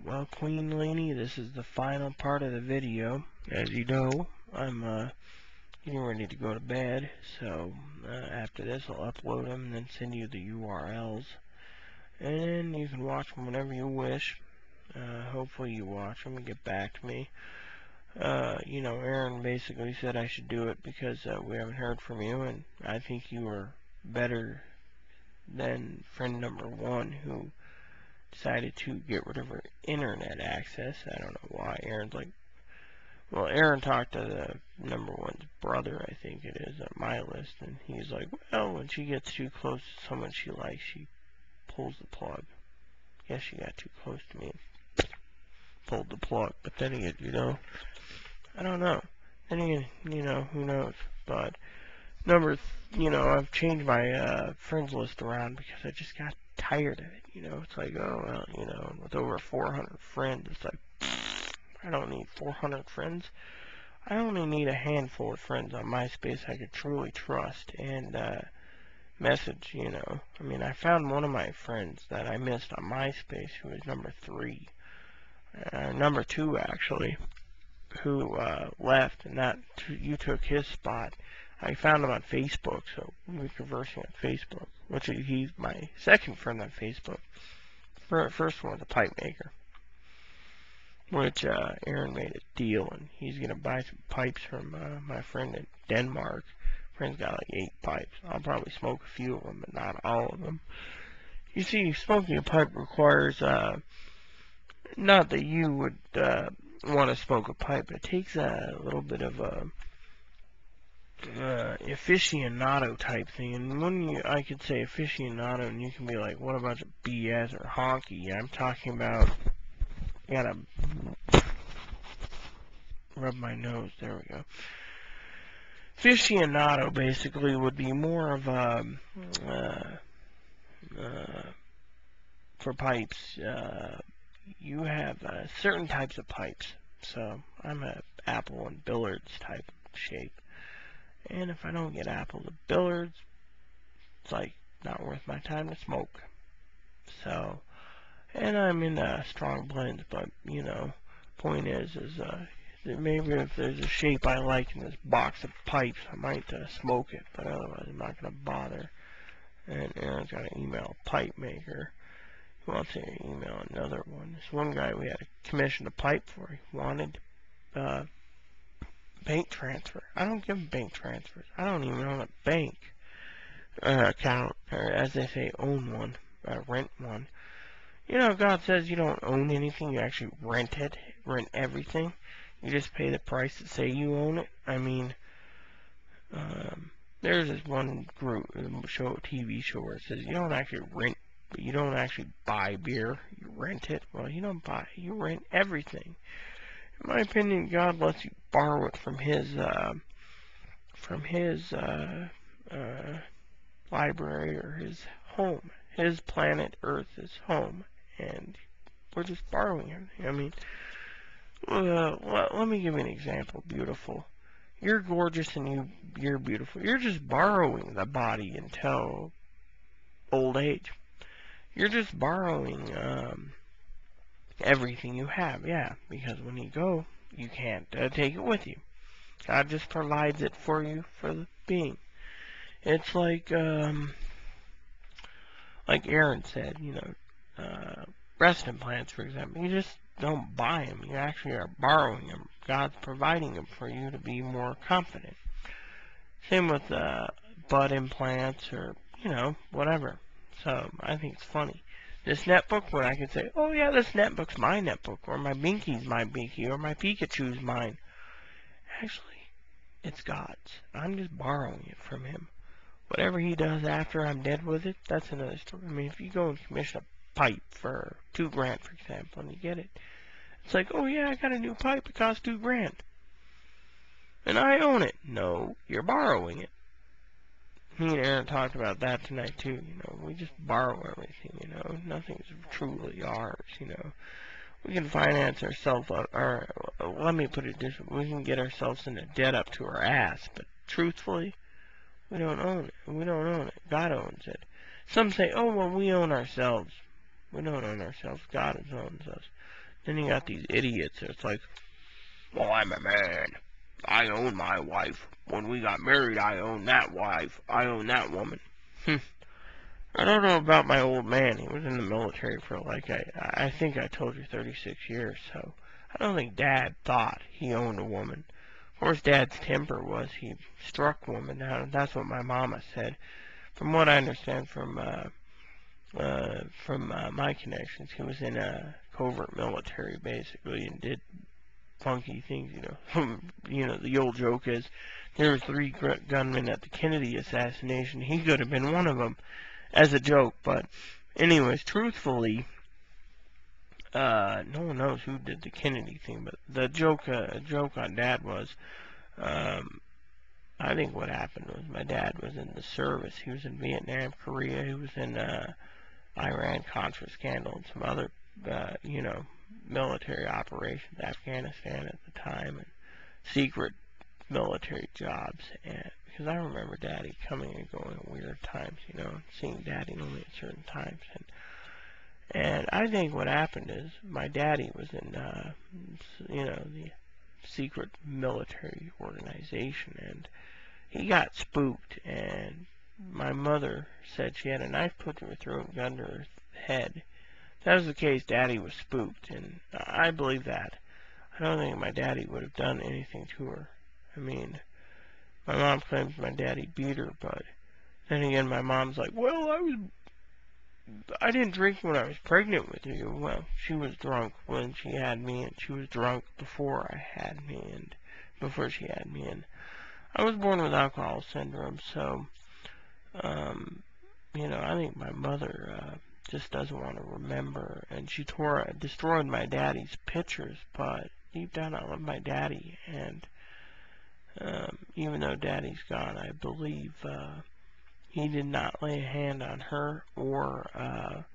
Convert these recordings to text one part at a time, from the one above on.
Well, Queen Lene, this is the final part of the video. As you know, I'm getting ready to go to bed, so after this I'll upload them and then send you the URLs. And you can watch them whenever you wish. Hopefully you watch them and get back to me. Aaron basically said I should do it because we haven't heard from you, and I think you are better than friend number 1 who decided to get rid of her internet access. I don't know why. Aaron's like, well, Aaron talked to the number 1's brother, I think it is, on my list, and he's like, well, when she gets too close to someone she likes, she pulls the plug. Guess she got too close to me and pulled the plug. But then again, I don't know. Then again, who knows? But I've changed my friends list around because I just got tired of it. It's like, oh, well, with over 400 friends, it's like, I don't need 400 friends. I only need a handful of friends on MySpace I could truly trust and message, I mean, I found one of my friends that I missed on MySpace who was number 3. Number 2, actually, who left, and you took his spot. I found him on Facebook, so we were conversing on Facebook, which he's my second friend on Facebook. First one was a pipe maker, which Aaron made a deal, and he's going to buy some pipes from my friend in Denmark. Friend's got like 8 pipes. I'll probably smoke a few of them, but not all of them. You see, smoking a pipe requires, not that you would want to smoke a pipe, it takes a little bit of a aficionado type thing, and when I could say aficionado, and you can be like, what about BS or honky? I'm talking about, I gotta rub my nose, there we go. Aficionado basically would be more of a, for pipes, you have certain types of pipes, so I'm a apple and billiards type shape. And if I don't get apples or billiards, it's like not worth my time to smoke. So, and I'm in strong blends, but point is that maybe if there's a shape I like in this box of pipes, I might smoke it, but otherwise I'm not gonna bother. And Aaron's got an email pipe maker. He wants to email another one. This one guy we had to commission a pipe for. He wanted bank transfer. I don't give bank transfers. I don't even own a bank account, or as they say, own one, rent one. God says you don't own anything. You actually rent it, rent everything. You just pay the price to say you own it. I mean, there's this one TV show where it says you don't actually rent, but you don't actually buy beer. You rent it. Well, you don't buy. You rent everything. In my opinion, God lets you borrow it from his library or his home. His planet Earth is home, and we're just borrowing everything. I mean, let me give you an example. Beautiful. You're gorgeous and you're beautiful. You're just borrowing the body until old age. You're just borrowing everything you have, yeah, because when you go, you can't take it with you. God just provides it for you for the being. It's like Aaron said, breast implants, for example. You just don't buy them. You actually are borrowing them. God's providing them for you to be more confident. Same with butt implants or, whatever. So, I think it's funny. This netbook, when I could say, oh yeah, this netbook's my netbook, or my Binky's my Binky, or my Pikachu's mine. Actually, it's God's. I'm just borrowing it from him. Whatever he does after I'm dead with it, that's another story. I mean, if you go and commission a pipe for $2 grand, for example, and you get it, it's like, oh yeah, I got a new pipe, it costs $2 grand. And I own it. No, you're borrowing it. Me and Aaron talked about that tonight too. We just borrow everything. Nothing's truly ours. We can finance ourselves, or let me put it this way: we can get ourselves into debt up to our ass. But truthfully, we don't own it. We don't own it. God owns it. Some say, oh well, we own ourselves. We don't own ourselves. God owns us. Then you got these idiots that's like, well, I'm a man. I own my wife. When we got married, I owned that wife. I own that woman. I don't know about my old man. He was in the military for like, I think I told you 36 years, so I don't think Dad thought he owned a woman. Of course, Dad's temper was he struck women. Now, that's what my mama said. From what I understand from my connections, he was in a covert military, basically, and did funky things, you know. You know, the old joke is, there were 3 gunmen at the Kennedy assassination. He could have been one of them, as a joke, but anyways, truthfully, no one knows who did the Kennedy thing, but the joke on Dad was, I think what happened was my dad was in the service. He was in Vietnam, Korea. He was in Iran-Contra scandal and some other, you know, military operations, Afghanistan at the time, and secret military jobs. And because I remember Daddy coming and going at weird times, you know, seeing Daddy only at certain times. And I think what happened is my daddy was in, you know, the secret military organization, and he got spooked, and my mother said she had a knife put to her throat and gun to her head. If that was the case, Daddy was spooked, and I believe that. I don't think my daddy would have done anything to her. I mean, my mom claims my daddy beat her, but then again, my mom's like, well, I didn't drink when I was pregnant with you. Well, she was drunk when she had me, and she was drunk before I had me, and before she had me, and I was born with alcohol syndrome, so, you know, I think my mother, just doesn't want to remember, and she destroyed my daddy's pictures, but deep down I love my daddy, and, even though Daddy's gone, I believe, he did not lay a hand on her or,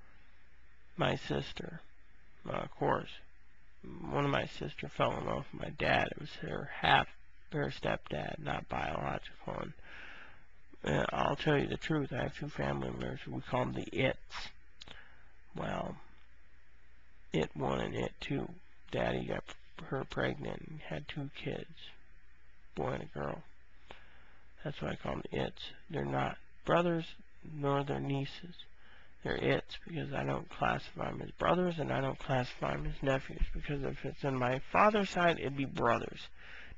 my sister. Of course, one of my sisters fell in love with my dad. It was her stepdad, not biological. And I'll tell you the truth, I have 2 family members. We call them the Its. Well, It 1 and It 2. Daddy got her pregnant and had 2 kids, boy and a girl. That's why I call them the Its. They're not brothers nor their nieces. They're Its because I don't classify them as brothers, and I don't classify them as nephews, because if it's on my father's side, it'd be brothers.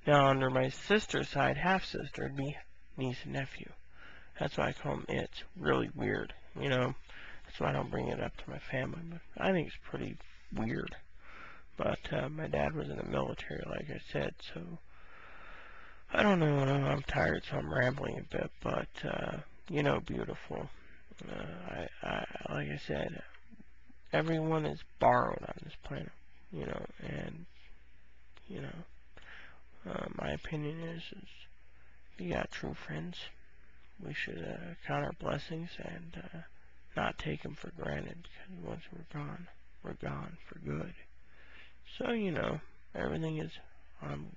Now, under my sister's side, half-sister, it'd be niece and nephew. That's why I call them Its. Really weird, you know. That's why I don't bring it up to my family, but I think it's pretty weird. But my dad was in the military, like I said, so I don't know. I'm tired, so I'm rambling a bit, but you know, beautiful. Like I said, everyone is borrowed on this planet, you know, and you know, my opinion is if you got true friends, we should count our blessings and not take them for granted, because once we're gone for good. So, you know, everything is on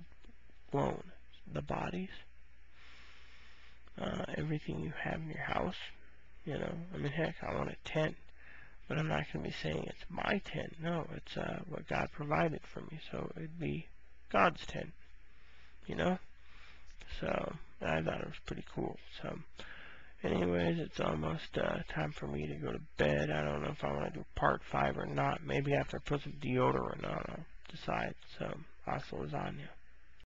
loan. The bodies, everything you have in your house, you know. I mean, heck, I want a tent, but I'm not going to be saying it's my tent. No, it's what God provided for me, so it'd be God's tent, you know. So I thought it was pretty cool. So anyways, it's almost time for me to go to bed. I don't know if I want to do part 5 or not. Maybe after I put some deodorant on, I'll decide. So, hasta lasagna.